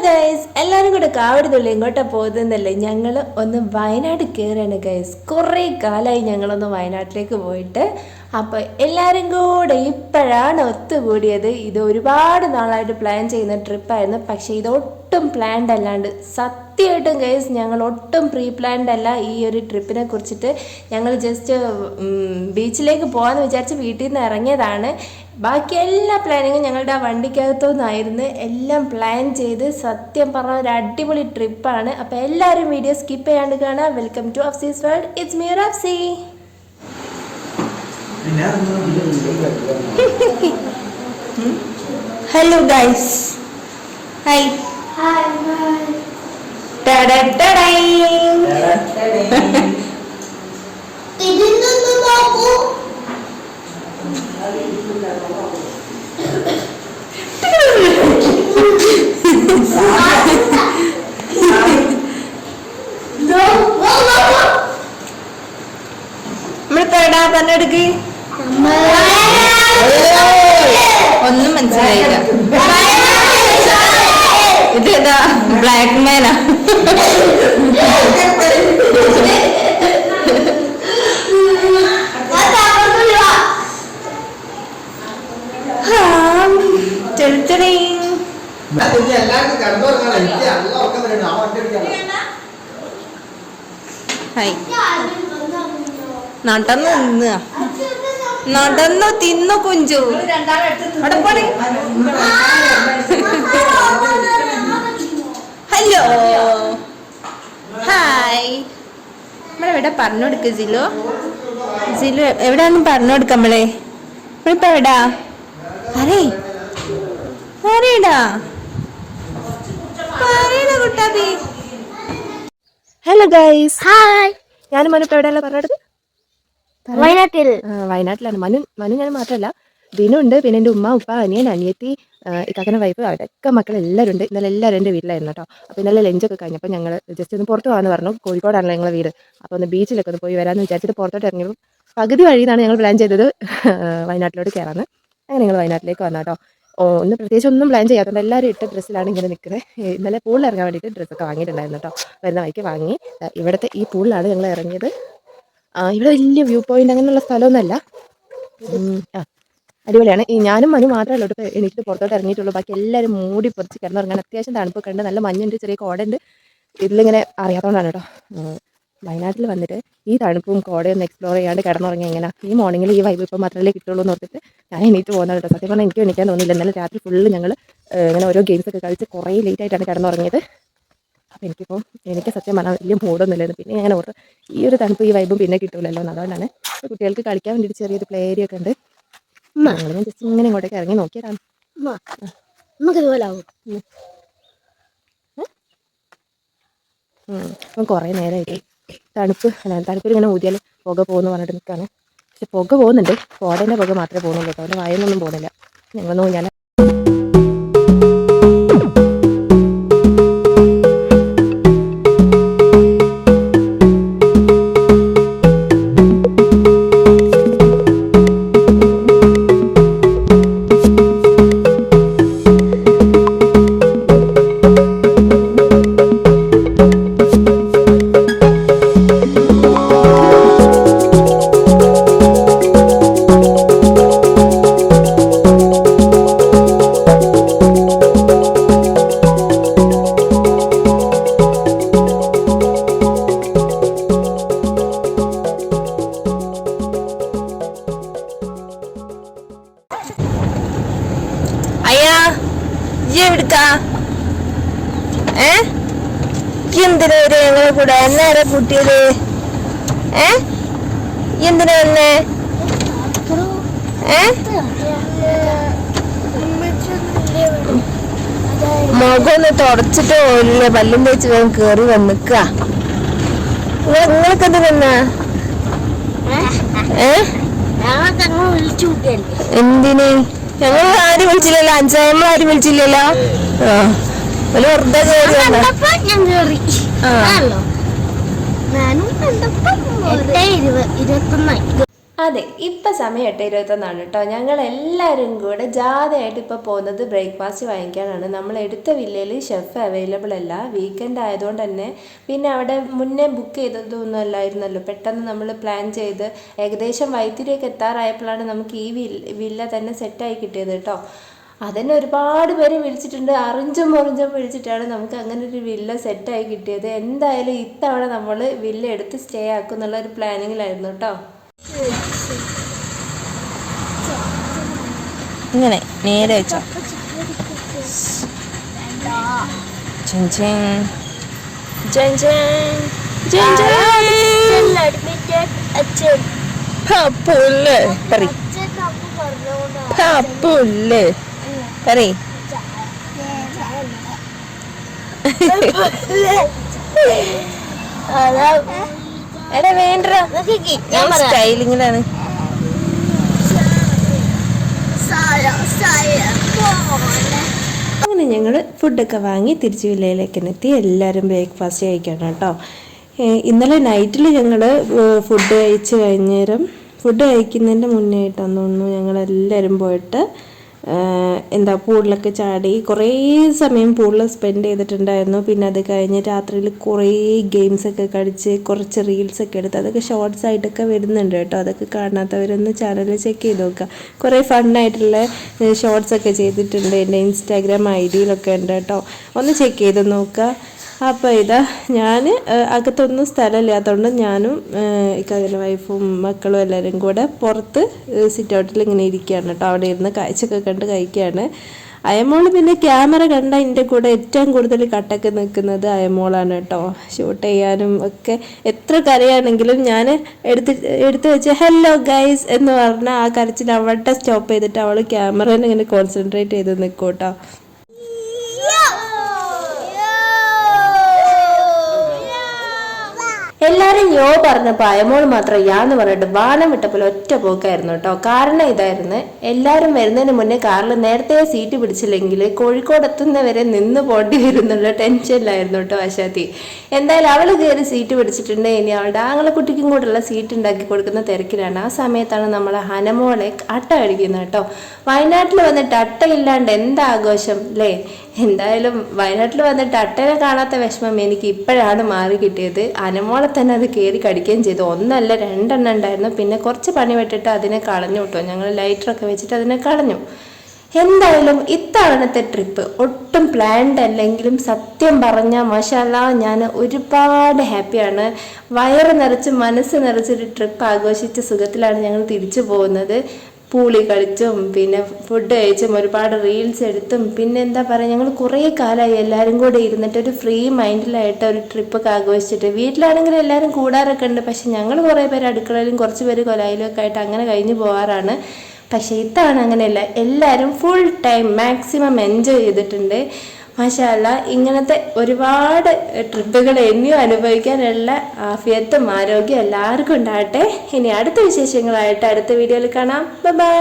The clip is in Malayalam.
ഗൈസ്, എല്ലാവരും കൂടെ കാവടിതുള്ളി എങ്ങോട്ടാ പോകുന്നല്ലേ? ഞങ്ങൾ ഒന്ന് വയനാട് കയറാണ് ഗൈസ്. കുറേ കാലമായി ഞങ്ങളൊന്ന് വയനാട്ടിലേക്ക് പോയിട്ട്. അപ്പോൾ എല്ലാവരും കൂടെ ഇപ്പോഴാണ് ഒത്തുകൂടിയത്. ഇത് ഒരുപാട് നാളായിട്ട് പ്ലാൻ ചെയ്യുന്ന ട്രിപ്പായിരുന്നു. പക്ഷേ ഇതൊട്ടും പ്ലാൻഡ് അല്ലാണ്ട്, സത്യമായിട്ടും ഗൈസ് ഞങ്ങൾ ഒട്ടും പ്രീ പ്ലാൻഡ് അല്ല. ഈ ഒരു ട്രിപ്പിനെ കുറിച്ചിട്ട് ഞങ്ങൾ ജസ്റ്റ് ബീച്ചിലേക്ക് പോകാമെന്ന് വിചാരിച്ച് വീട്ടിൽ നിന്ന് ഇറങ്ങിയതാണ്. ബാക്കി എല്ലാ പ്ലാനിങ്ങും ഞങ്ങളുടെ ആ വണ്ടിക്കകത്തുനിന്നായിരുന്നു. എല്ലാം പ്ലാൻ ചെയ്ത് സത്യം പറഞ്ഞ ഒരു അടിപൊളി ട്രിപ്പാണ്. അപ്പോൾ എല്ലാവരും വീഡിയോ സ്കിപ്പ് ചെയ്യാണ്ട് കാണാം. Welcome to Afsi's world. It's me Afsi. Hello guys. Hi. പറഞ്ഞെടുക്ക്. ഒന്നും മനസ്സിലായില്ല. ഇതേതാ? ബ്ലാക്ക് മാനാ? നടന്നു തിന്നു കുഞ്ചു. Hello hi. നമ്മളെവിടെ പറഞ്ഞു കൊടുക്ക ജിലു? ജിലു എവിടെയാണെന്ന് പറഞ്ഞു കൊടുക്കാം. നമ്മളിപ്പോ എവിടാ? ആരേടാ കുട്ടാബി? Hello guys. ഹായ്. ഞാനും മനു ഇപ്പൊ എവിടെയല്ല പറഞ്ഞത്? വയനാട്ടിലാണ്. മനു ഞാൻ മാത്രമല്ല, ദിനു ഉണ്ട്, പിന്നെ എൻ്റെ ഉമ്മ, ഉപ്പ, അനിയൻ, അനിയത്തി, ഇക്കാക്കൻ്റെ വൈഫ്, അവരൊക്കെ മക്കളെല്ലാവരും ഉണ്ട്. ഇന്നലെ എല്ലാവരും എൻ്റെ വീട്ടിലായിരുന്നു കേട്ടോ. അപ്പോൾ ഇന്നലെ ലഞ്ചൊക്കെ കഴിഞ്ഞപ്പോൾ ഞങ്ങൾ ജസ്റ്റ് ഒന്ന് പുറത്ത് പോകാമെന്ന് പറഞ്ഞു. കോഴിക്കോടാണല്ലോ ഞങ്ങളുടെ വീട്. അപ്പോൾ ഒന്ന് ബീച്ചിലൊക്കെ ഒന്ന് പോയി വരാമെന്ന് വിചാരിച്ചിട്ട് പുറത്തോട്ട് ഇറങ്ങിയപ്പോൾ പകുതി വഴിയാണ് ഞങ്ങൾ പ്ലാൻ ചെയ്തത് വയനാട്ടിലോട്ട് കയറാമെന്ന്. അങ്ങനെ ഞങ്ങൾ വയനാട്ടിലേക്ക് വന്നു കേട്ടോ. ഒന്ന് പ്രത്യേകിച്ച് ഒന്നും പ്ലാൻ ചെയ്യാത്തതുകൊണ്ട് എല്ലാവരും ഇട്ട ഡ്രസ്സിലാണ് ഇങ്ങനെ നിൽക്കുന്നത്. ഇന്നലെ പൂളിൽ ഇറങ്ങാൻ വേണ്ടിയിട്ട് ഡ്രസ്സൊക്കെ വാങ്ങിയിട്ടുണ്ടായിരുന്നു കേട്ടോ. വരുന്ന വഴിക്ക് വാങ്ങി. ഇവിടുത്തെ ഈ പൂളിലാണ് ഞങ്ങൾ ഇറങ്ങിയത്. ഇവിടെ വലിയ വ്യൂ പോയിന്റ് അങ്ങനെയുള്ള സ്ഥലമൊന്നുമല്ല. അടിപൊളിയാണ്. ഈ ഞാനും മനു മാത്രമല്ല ഇപ്പോൾ എനിക്ക് പുറത്തോട്ട് ഇറങ്ങിയിട്ടുള്ളൂ. ബാക്കി എല്ലാവരും മൂടി പൊറിച്ച് കിടന്നിറങ്ങാൻ. അത്യാവശ്യം തണുപ്പൊക്കെ ഉണ്ട്, നല്ല മഞ്ഞുണ്ട്, ചെറിയ കോടയുണ്ട്. ഇതിലിങ്ങനെ അറിയാത്തതുകൊണ്ടാണ് കേട്ടോ. വയനാട്ടിൽ വന്നിട്ട് ഈ തണുപ്പും കോടയൊന്നും എക്സ്പ്ലോർ ചെയ്യാണ്ട് കിടന്നുറങ്ങി എങ്ങനെ ഈ മോർണിംഗിൽ ഈ വൈബ് ഇപ്പോൾ മാത്രമല്ലേ കിട്ടുള്ളൂ എന്ന് ഓർത്തിട്ട് ഞാൻ എണീറ്റ് പോകുന്നത് കേട്ടോ. സത്യം പറഞ്ഞാൽ എനിക്ക് എണീക്കാൻ തോന്നിയില്ല. ഇന്നലെ രാത്രി ഫുള്ള് ഞങ്ങൾ ഇങ്ങനെ ഓരോ ഗെയിംസൊക്കെ കളിച്ച് കുറേ ലേറ്റായിട്ടാണ് കിടന്നുറങ്ങിയത്. അപ്പോൾ എനിക്ക് സത്യം പറഞ്ഞാൽ വലിയ മൂടൊന്നുമില്ലായിരുന്നു. പിന്നെ ഞാൻ ഓർത്ത് ഈ ഒരു തണുപ്പ് ഈ വൈബും പിന്നെ കിട്ടൂലല്ലോ എന്ന്. അതുകൊണ്ടാണ് കുട്ടികൾക്ക് കളിക്കാൻ വേണ്ടിയിട്ട് ചെറിയൊരു പ്ലേ ഏരിയ ഒക്കെ ഉണ്ട്. ഞങ്ങൾ ജസ്റ്റ് ഇങ്ങനെ ഇങ്ങോട്ടേക്ക് ഇറങ്ങി നോക്കിയതാണ്. അപ്പം കുറേ നേരമായിട്ട് തണുപ്പിൽ ഇങ്ങനെ ഊതിയാൽ പുക പോകുമെന്ന് പറഞ്ഞിട്ട് നിൽക്കുകയാണ്. പക്ഷെ പുക പോകുന്നുണ്ട്, കോടേൻ്റെ പുക മാത്രമേ പോകുന്നുള്ളൂ കേട്ടോ. അവൻ്റെ വായൊന്നും പോകുന്നില്ല. ഞങ്ങളൊന്നും ഞാൻ എന്തിനാ ഞങ്ങളെ കൂടെ എന്നാരെ കൂട്ടിയത്? എന്തിനാ വന്നേ? മുഖമൊന്ന് തുടച്ചിട്ട് പോലില്ലേ, പല്ലും തേച്ച് വേഗം കേറി വന്നിക്ക. നിങ്ങളൊക്കെ എന്തിനാ? എന്തിന്? ഞങ്ങൾ ആരും വിളിച്ചില്ലല്ലോ, അഞ്ചായമ്മ ആരും വിളിച്ചില്ലല്ലോ. വെറുതെ കേറി. അതെ, ഇപ്പം സമയം 8:21 കേട്ടോ. ഞങ്ങൾ എല്ലാവരും കൂടെ ജാഥയായിട്ട് ഇപ്പോൾ പോകുന്നത് ബ്രേക്ക്ഫാസ്റ്റ് വാങ്ങിക്കാനാണ്. നമ്മൾ എടുത്ത വില്ലയിൽ ഷെഫ് അവൈലബിൾ അല്ല, വീക്കെൻഡ് ആയതുകൊണ്ട് തന്നെ. പിന്നെ അവിടെ മുന്നേ ബുക്ക് ചെയ്തതൊന്നും അല്ലായിരുന്നല്ലോ, പെട്ടെന്ന് നമ്മൾ പ്ലാൻ ചെയ്ത് ഏകദേശം വൈത്തിരിയൊക്കെ എത്താറായപ്പോഴാണ് നമുക്ക് ഈ വില്ല തന്നെ സെറ്റായി കിട്ടിയത് കേട്ടോ. അതന്നെ ഒരുപാട് പേര് വിളിച്ചിട്ടുണ്ട്, അറിഞ്ചും മുറിഞ്ചും വിളിച്ചിട്ടാണ് നമുക്ക് അങ്ങനെ ഒരു വില്ല സെറ്റായി കിട്ടിയത്. എന്തായാലും ഇത്തവണ നമ്മൾ വില്ല എടുത്ത് സ്റ്റേ ആക്കും എന്നുള്ള ഒരു പ്ലാനിങ്ങിലായിരുന്നു കേട്ടോ. ഇങ്ങനെ നേരെ വെച്ചോ. എടാ വേണ്ട, സ്റ്റൈലിങ്ങിലാണ്. അങ്ങനെ ഞങ്ങൾ ഫുഡൊക്കെ വാങ്ങി തിരിച്ച് വില്ലയിലേക്ക് എത്തി. എല്ലാവരും ബ്രേക്ക്ഫാസ്റ്റ് കഴിക്കണം കേട്ടോ. ഇന്നലെ നൈറ്റിൽ ഞങ്ങൾ ഫുഡ് കഴിക്കുന്നതിൻ്റെ മുന്നേ ആയിട്ടാന്ന് തോന്നുന്നു ഞങ്ങളെല്ലാവരും പോയിട്ട് പൂളിലൊക്കെ ചാടി കുറേ സമയം പൂളിൽ സ്പെൻഡ് ചെയ്തിട്ടുണ്ടായിരുന്നു. പിന്നെ അത് കഴിഞ്ഞ് രാത്രിയിൽ കുറേ ഗെയിംസൊക്കെ കളിച്ച് കുറച്ച് റീൽസൊക്കെ എടുത്ത് അതൊക്കെ ഷോർട്സ് ആയിട്ടൊക്കെ വരുന്നുണ്ട് കേട്ടോ. അതൊക്കെ കാണാത്തവരൊന്ന് ചാനൽ ചെക്ക് ചെയ്ത് നോക്കുക. കുറേ ഫണ്ണായിട്ടുള്ള ഷോർട്സൊക്കെ ചെയ്തിട്ടുണ്ട്, എൻ്റെ ഇൻസ്റ്റാഗ്രാം ID-യിലൊക്കെ ഉണ്ട് കേട്ടോ. ഒന്ന് ചെക്ക് ചെയ്ത് നോക്കുക. അപ്പോൾ ഇതാ ഞാൻ അകത്തൊന്നും സ്ഥലമില്ലാത്തതുകൊണ്ട് ഞാനും ഇക്കാതിൻ്റെ വൈഫും മക്കളും എല്ലാവരും കൂടെ പുറത്ത് സിറ്റ് ഔട്ടിൽ ഇങ്ങനെ ഇരിക്കുകയാണ് കേട്ടോ. അവിടെ ഇരുന്ന് കാഴ്ചയൊക്കെ കണ്ട് കഴിക്കുകയാണ്. അയമോൾ പിന്നെ ക്യാമറ കണ്ട എൻ്റെ കൂടെ ഏറ്റവും കൂടുതൽ കട്ടൊക്കെ നിൽക്കുന്നത് അയമോളാണ് കേട്ടോ. ഷൂട്ട് ചെയ്യാനും ഒക്കെ എത്ര കരയാണെങ്കിലും ഞാൻ എടുത്ത് വെച്ച് ഹലോ ഗൈസ് എന്ന് പറഞ്ഞാൽ ആ കരച്ചിൽ അവിടെ സ്റ്റോപ്പ് ചെയ്തിട്ട് അവൾ ക്യാമറയിൽ ഇങ്ങനെ കോൺസെൻട്രേറ്റ് ചെയ്ത് നിൽക്കും കേട്ടോ. എല്ലാവരും യോ പറഞ്ഞപ്പോൾ അയമോൾ മാത്രം യാന്ന് പറഞ്ഞിട്ട് ബാണം വിട്ടപ്പോൾ ഒറ്റ പോക്കായിരുന്നു കേട്ടോ. കാരണം ഇതായിരുന്നു, എല്ലാവരും വരുന്നതിന് മുന്നേ കാറിൽ നേരത്തെ സീറ്റ് പിടിച്ചില്ലെങ്കിൽ കോഴിക്കോട് എത്തുന്നവരെ നിന്ന് പോണ്ടി വരുന്നുള്ള ടെൻഷനിലായിരുന്നു കേട്ടോ ആശാത്തി. എന്തായാലും അവൾ കയറി സീറ്റ് പിടിച്ചിട്ടുണ്ട്. ഇനി അവളുടെ ആങ്ങളക്കുട്ടിക്കും കൂടെയുള്ള സീറ്റ് ഉണ്ടാക്കി കൊടുക്കുന്ന തിരക്കിലാണ്. ആ സമയത്താണ് നമ്മളെ ഹനമോളെ അട്ട അടിക്കുന്നത് കേട്ടോ. വയനാട്ടിൽ വന്നിട്ട് അട്ടയില്ലാണ്ട് എന്താഘോഷം അല്ലേ? എന്തായാലും വയനാട്ടിൽ വന്നിട്ട് അട്ടനെ കാണാത്ത വിഷമം എനിക്ക് ഇപ്പോഴാണ് മാറി കിട്ടിയത്. അനമോളെ തന്നെ അത് കയറി കടിക്കുകയും ചെയ്തു. ഒന്നല്ല 2 എണ്ണം ഉണ്ടായിരുന്നു. പിന്നെ കുറച്ച് പണി വിട്ടിട്ട് അതിനെ കളഞ്ഞു കേട്ടോ. ഞങ്ങൾ ലൈറ്ററൊക്കെ വെച്ചിട്ട് അതിനെ കളഞ്ഞു. എന്തായാലും ഇത്തവണത്തെ ട്രിപ്പ് ഒട്ടും പ്ലാൻഡ് അല്ലെങ്കിലും സത്യം പറഞ്ഞാൽ മാഷാല്ലാ ഞാൻ ഒരുപാട് ഹാപ്പിയാണ്. വയറ് നിറച്ച് മനസ്സ് നിറച്ചൊരു ട്രിപ്പ് ആഘോഷിച്ച സുഖത്തിലാണ് ഞങ്ങൾ തിരിച്ചു പോകുന്നത്. പൂളി കളിച്ചും പിന്നെ ഫുഡ് കഴിച്ചും ഒരുപാട് റീൽസ് എടുത്തും പിന്നെ എന്താ പറയുക, ഞങ്ങൾ കുറേ കാലമായി എല്ലാവരും കൂടെ ഇരുന്നിട്ട് ഒരു ഫ്രീ മൈൻഡിലായിട്ട് ഒരു ട്രിപ്പൊക്കെ ആഘോഷിച്ചിട്ട്. വീട്ടിലാണെങ്കിൽ എല്ലാവരും കൂടാറൊക്കെ ഉണ്ട്, പക്ഷെ ഞങ്ങൾ കുറേ പേര് അടുക്കളയിലും കുറച്ച് പേര് കൊലായിലും ഒക്കെ ആയിട്ട് അങ്ങനെ കഴിഞ്ഞ് പോകാറാണ്. പക്ഷേ ഇത്തവണ അങ്ങനെയല്ല, എല്ലാവരും ഫുൾ ടൈം മാക്സിമം എൻജോയ് ചെയ്തിട്ടുണ്ട്. മാഷാഅല്ലാ, ഇങ്ങനത്തെ ഒരുപാട് ട്രിപ്പുകൾ ഇനിയും അനുഭവിക്കാനുള്ള ആഫിയത്തും ആരോഗ്യം എല്ലാവർക്കും ഉണ്ടാകട്ടെ. ഇനി അടുത്ത വിശേഷങ്ങളായിട്ട് അടുത്ത വീഡിയോയിൽ കാണാം. Bye bye.